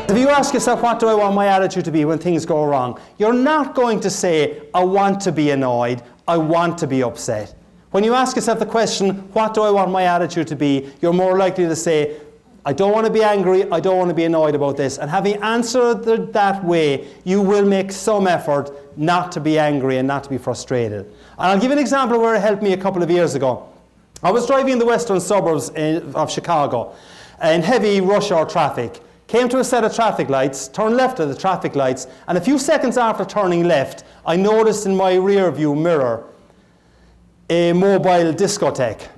If you ask yourself, what do I want my attitude to be when things go wrong? You're not going to say, I want to be annoyed, I want to be upset. When you ask yourself the question, what do I want my attitude to be? You're more likely to say, I don't want to be angry, I don't want to be annoyed about this. And having answered that way, you will make some effort not to be angry and not to be frustrated. And I'll give you an example where it helped me a couple of years ago. I was driving in the western suburbs of Chicago in heavy rush hour traffic. Came to a set of traffic lights, turned left at the traffic lights, and a few seconds after turning left, I noticed in my rear view mirror a mobile discotheque.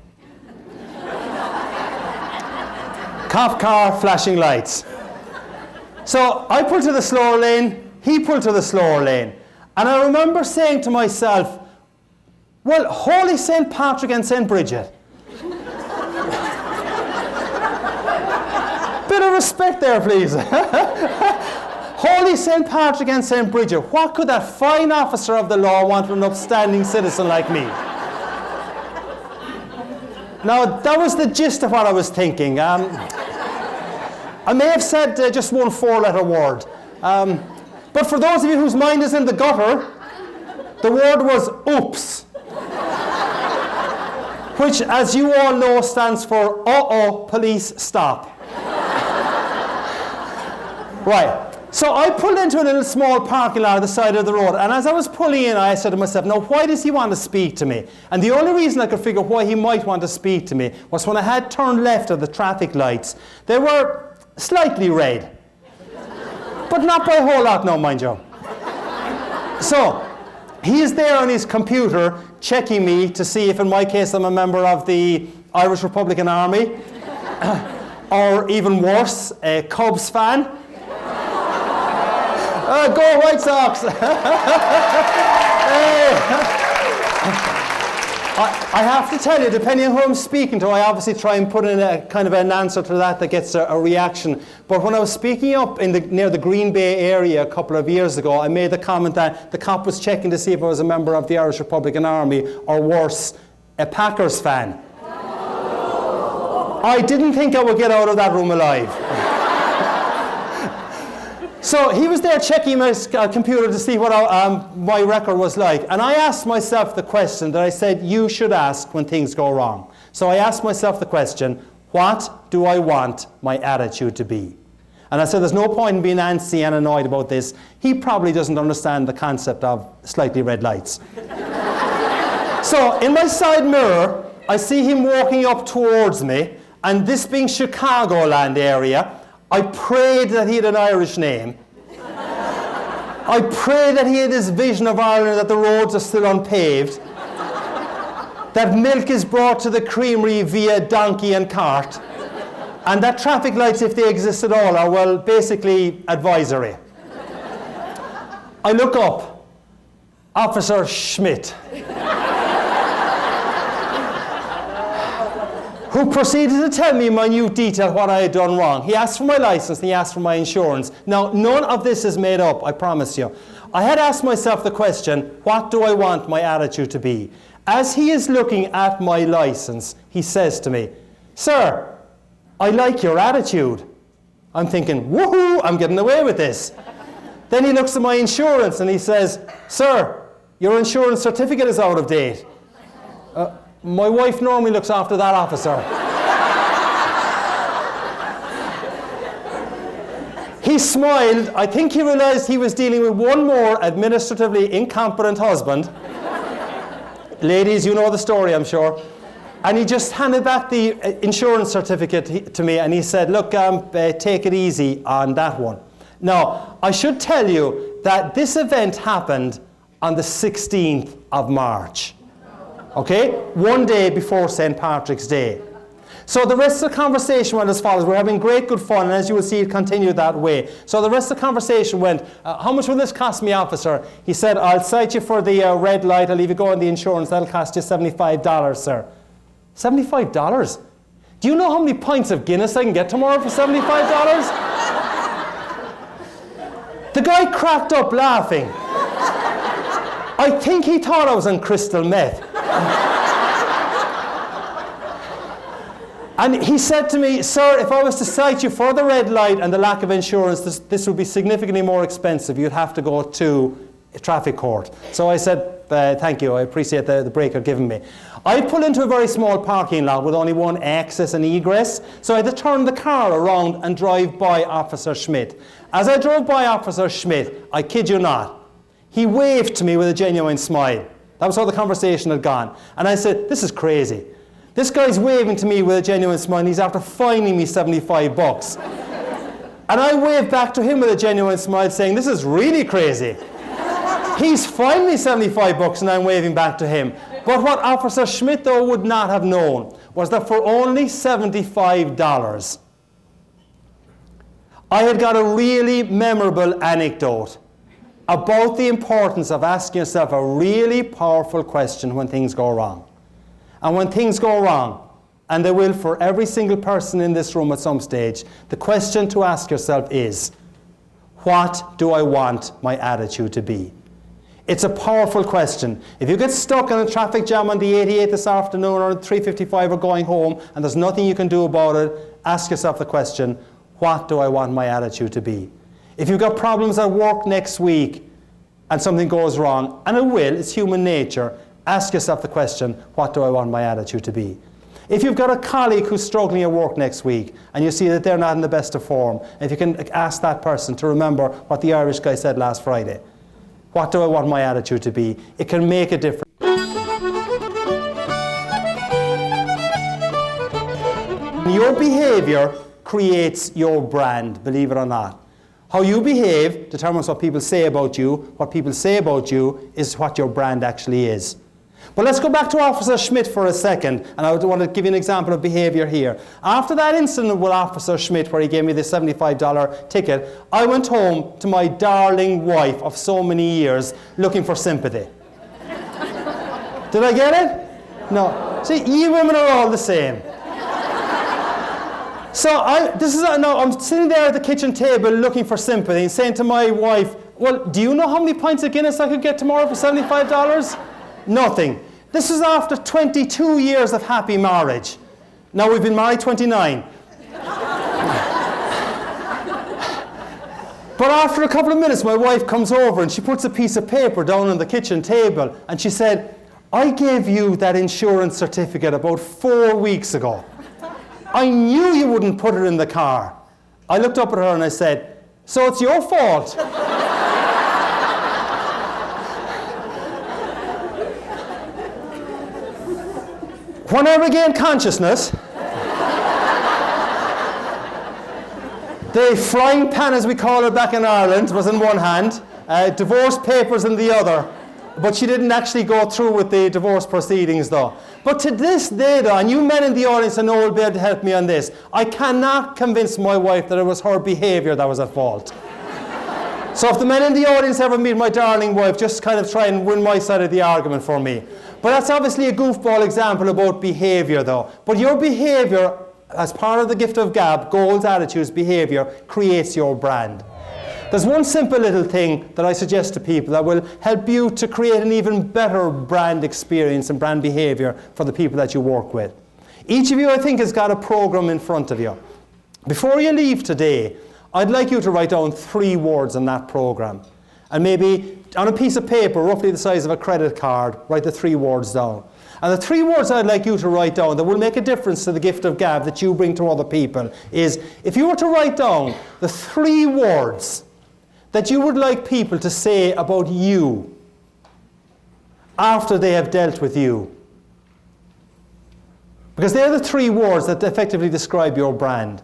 Cop car, flashing lights. So I pulled to the slower lane, he pulled to the slower lane. And I remember saying to myself, well, holy St. Patrick and St. Bridget. Bit of respect there, please. Holy St. Patrick and St. Bridget, what could that fine officer of the law want from an upstanding citizen like me? Now, that was the gist of what I was thinking. I may have said just one four-letter word. But for those of you whose mind is in the gutter, the word was oops. Which, as you all know, stands for uh-oh, police, stop. Right. So I pulled into a little small parking lot at the side of the road, and as I was pulling in, I said to myself, now why does he want to speak to me? And the only reason I could figure why he might want to speak to me was when I had turned left at the traffic lights. They were slightly red, but not by a whole lot now, mind you. So he is there on his computer checking me to see if, in my case, I'm a member of the Irish Republican Army, or even worse, a Cubs fan. Go White Sox! I have to tell you, depending on who I'm speaking to, I obviously try and put in a kind of an answer to that gets a reaction. But when I was speaking up near the Green Bay area a couple of years ago, I made the comment that the cop was checking to see if I was a member of the Irish Republican Army, or worse, a Packers fan. I didn't think I would get out of that room alive. So he was there checking my computer to see what my record was like. And I asked myself the question that I said you should ask when things go wrong. So I asked myself the question, what do I want my attitude to be? And I said there's no point in being antsy and annoyed about this. He probably doesn't understand the concept of slightly red lights. So in my side mirror, I see him walking up towards me. And this being Chicagoland area, I prayed that he had an Irish name. I prayed that he had this vision of Ireland, that the roads are still unpaved, that milk is brought to the creamery via donkey and cart, and that traffic lights, if they exist at all, are, well, basically advisory. I look up. Officer Schmidt, who proceeded to tell me in minute detail what I had done wrong. He asked for my license and he asked for my insurance. Now, none of this is made up, I promise you. I had asked myself the question, what do I want my attitude to be? As he is looking at my license, he says to me, sir, I like your attitude. I'm thinking, woohoo, I'm getting away with this. Then he looks at my insurance and he says, sir, your insurance certificate is out of date. My wife normally looks after that, officer. He smiled. I think he realized he was dealing with one more administratively incompetent husband. Ladies, you know the story, I'm sure. And he just handed back the insurance certificate to me and he said, look, take it easy on that one. Now, I should tell you that this event happened on the 16th of March. Okay? One day before St. Patrick's Day. So the rest of the conversation went as follows. We're having great good fun, and as you will see, it continued that way. So the rest of the conversation went, how much will this cost me, officer? He said, I'll cite you for the red light. I'll leave you go on the insurance. That'll cost you $75, sir. $75? Do you know how many pints of Guinness I can get tomorrow for $75? The guy cracked up laughing. I think he thought I was on crystal meth. And he said to me, sir, if I was to cite you for the red light and the lack of insurance, this would be significantly more expensive. You'd have to go to a traffic court. So I said, thank you, I appreciate the break you're giving me. I pull into a very small parking lot with only one access and egress, so I had to turn the car around and drive by Officer Schmidt. As I drove by Officer Schmidt, I kid you not, he waved to me with a genuine smile. That was how the conversation had gone. And I said, this is crazy. This guy's waving to me with a genuine smile, and he's after fining me 75 bucks. And I waved back to him with a genuine smile, saying, this is really crazy. He's fined me 75 bucks, and I'm waving back to him. But what Officer Schmidt, though, would not have known was that for only $75, I had got a really memorable anecdote about the importance of asking yourself a really powerful question when things go wrong. And when things go wrong, and they will for every single person in this room at some stage, the question to ask yourself is, what do I want my attitude to be? It's a powerful question. If you get stuck in a traffic jam on the 88 this afternoon or the 355 or going home and there's nothing you can do about it, ask yourself the question, what do I want my attitude to be? If you've got problems at work next week and something goes wrong, and it will, it's human nature, ask yourself the question, what do I want my attitude to be? If you've got a colleague who's struggling at work next week and you see that they're not in the best of form, if you can ask that person to remember what the Irish guy said last Friday, what do I want my attitude to be? It can make a difference. Your behavior creates your brand, believe it or not. How you behave determines what people say about you. What people say about you is what your brand actually is. But let's go back to Officer Schmidt for a second, and I want to give you an example of behavior here. After that incident with Officer Schmidt where he gave me the $75 ticket, I went home to my darling wife of so many years looking for sympathy. Did I get it? No. See, you women are all the same. So I'm sitting there at the kitchen table looking for sympathy and saying to my wife, well, do you know how many pints of Guinness I could get tomorrow for $75? Nothing. This is after 22 years of happy marriage. Now we've been married 29. But after a couple of minutes, my wife comes over and she puts a piece of paper down on the kitchen table and she said, I gave you that insurance certificate about 4 weeks ago. I knew you wouldn't put it in the car. I looked up at her and I said, so it's your fault. When I regained consciousness, the frying pan, as we call it back in Ireland, was in one hand, divorce papers in the other. But she didn't actually go through with the divorce proceedings, though. But to this day, though, and you men in the audience I know will be able to help me on this, I cannot convince my wife that it was her behaviour that was at fault. So if the men in the audience ever meet my darling wife, just kind of try and win my side of the argument for me. But that's obviously a goofball example about behaviour, though. But your behaviour, as part of the gift of gab, goals, attitudes, behaviour, creates your brand. There's one simple little thing that I suggest to people that will help you to create an even better brand experience and brand behaviour for the people that you work with. Each of you, I think, has got a program in front of you. Before you leave today, I'd like you to write down 3 words on that program. And maybe on a piece of paper, roughly the size of a credit card, write the 3 words down. And the 3 words I'd like you to write down that will make a difference to the gift of gab that you bring to other people is, if you were to write down the 3 words that you would like people to say about you after they have dealt with you. Because they're the 3 words that effectively describe your brand.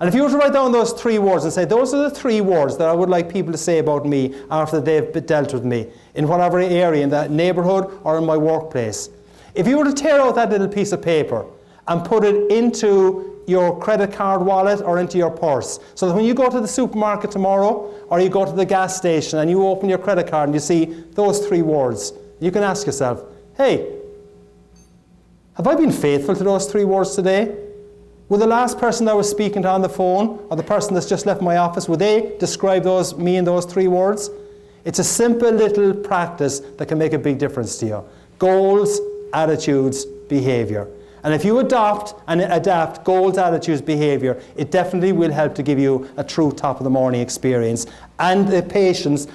And if you were to write down those 3 words and say, those are the 3 words that I would like people to say about me after they've dealt with me, in whatever area, in that neighbourhood or in my workplace. If you were to tear out that little piece of paper and put it into your credit card wallet or into your purse, so that when you go to the supermarket tomorrow or you go to the gas station and you open your credit card and you see those 3 words, you can ask yourself, hey, have I been faithful to those 3 words today? Will the last person I was speaking to on the phone or the person that's just left my office, will they describe me in those 3 words? It's a simple little practice that can make a big difference to you. Goals, attitudes, behaviour. And if you adopt and adapt goals, attitudes, behavior, it definitely will help to give you a true top of the morning experience and the patience.